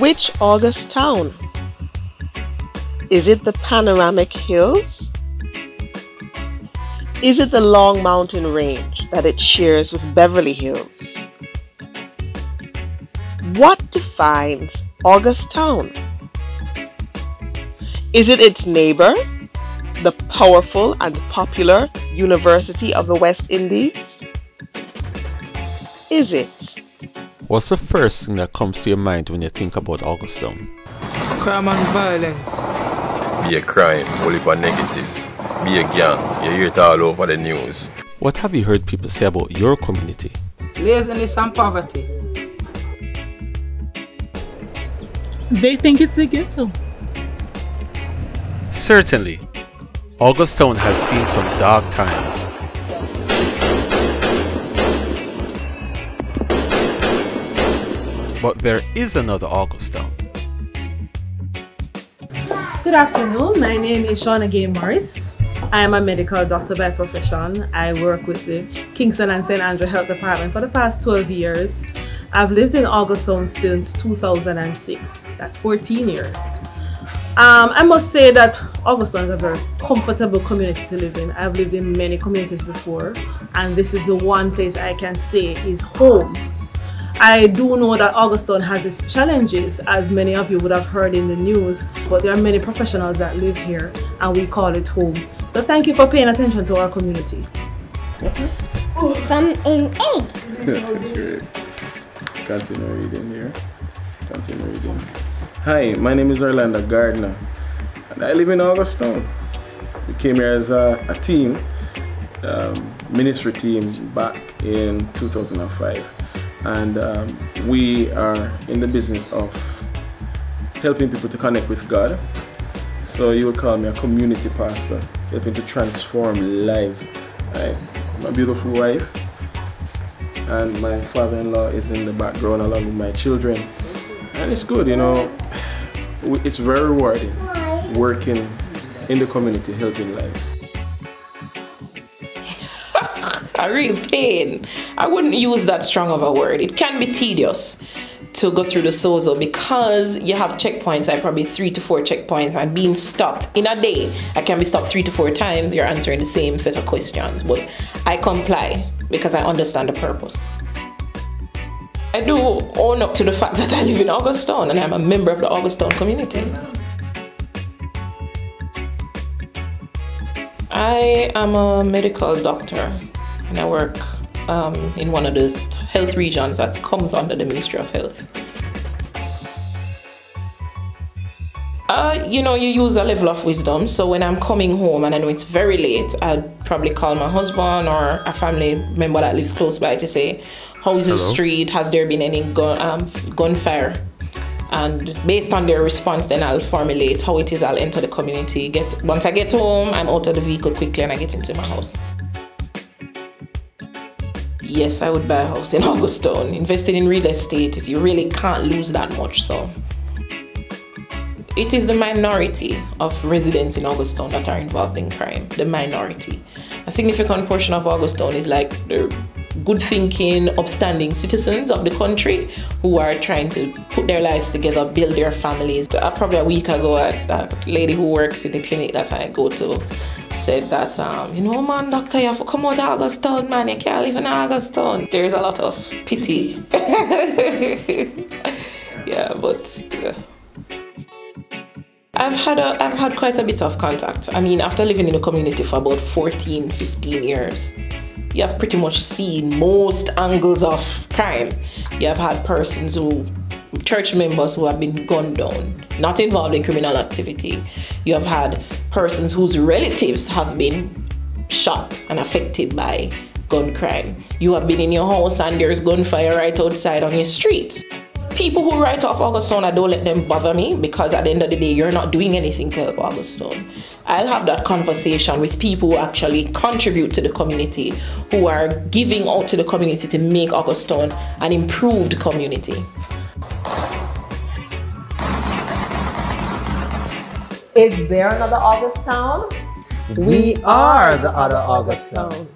Which August town? Is it the panoramic hills? Is it the long mountain range that it shares with Beverly Hills? What defines August town? Is it its neighbor, the powerful and popular University of the West Indies? Is it? What's the first thing that comes to your mind when you think about August town? Crime and violence. Be a crime, only for negatives. Be a gang, you hear it all over the news. What have you heard people say about your community? Laziness and poverty. They think it's a ghetto. Certainly, August town has seen some dark times. But there is another August town. Good afternoon, my name is Schauna-Gaye Morris. I am a medical doctor by profession. I work with the Kingston and St. Andrew Health Department for the past 12 years. I've lived in August town since 2006, that's 14 years. I must say that August town is a very comfortable community to live in. I've lived in many communities before, and this is the one place I can say is home. I do know that August town has its challenges, as many of you would have heard in the news, but there are many professionals that live here and we call it home. So thank you for paying attention to our community. What's it? From an egg. Great. Continue reading here. Continue reading. Hi, my name is Earlando Gardener and I live in August town. We came here as a team, ministry team back in 2005. And we are in the business of helping people to connect with God. So you would call me a community pastor, helping to transform lives. My beautiful wife and my father-in-law is in the background along with my children. And it's good, you know, it's very rewarding working in the community, helping lives. A real pain. I wouldn't use that strong of a word. It can be tedious to go through the ZOSO because you have checkpoints, like probably 3 to 4 checkpoints, and being stopped in a day. I can be stopped 3 to 4 times. You're answering the same set of questions, but I comply because I understand the purpose. I do own up to the fact that I live in August town and I'm a member of the August town community. I am a medical doctor and I work in one of the health regions that comes under the Ministry of Health. You know, you use a level of wisdom, so when I'm coming home and I know it's very late, I'd probably call my husband or a family member that lives close by to say, how is the street? Has there been any gunfire? And based on their response, then I'll formulate how it is I'll enter the community. Once I get home, I'm out of the vehicle quickly and I get into my house. Yes, I would buy a house in August town. Investing in real estate is you really can't lose that much. So it is the minority of residents in August town that are involved in crime. The minority. A significant portion of August town is like the good thinking, upstanding citizens of the country who are trying to put their lives together, build their families. Probably a week ago, a lady who works in the clinic that I go to said that, you know, man, doctor, you have to come out of August town, man, you can't live in August town. There's a lot of pity. Yeah, but yeah. I've had quite a bit of contact. I mean, after living in the community for about 14, 15 years, you have pretty much seen most angles of crime. You have had persons church members who have been gunned down, not involved in criminal activity. You have had persons whose relatives have been shot and affected by gun crime. You have been in your house and there's gunfire right outside on your street. People who write off August town, I don't let them bother me because at the end of the day, you're not doing anything to help August town. I'll have that conversation with people who actually contribute to the community, who are giving out to the community to make August town an improved community. Is there another August town? We are the other August town.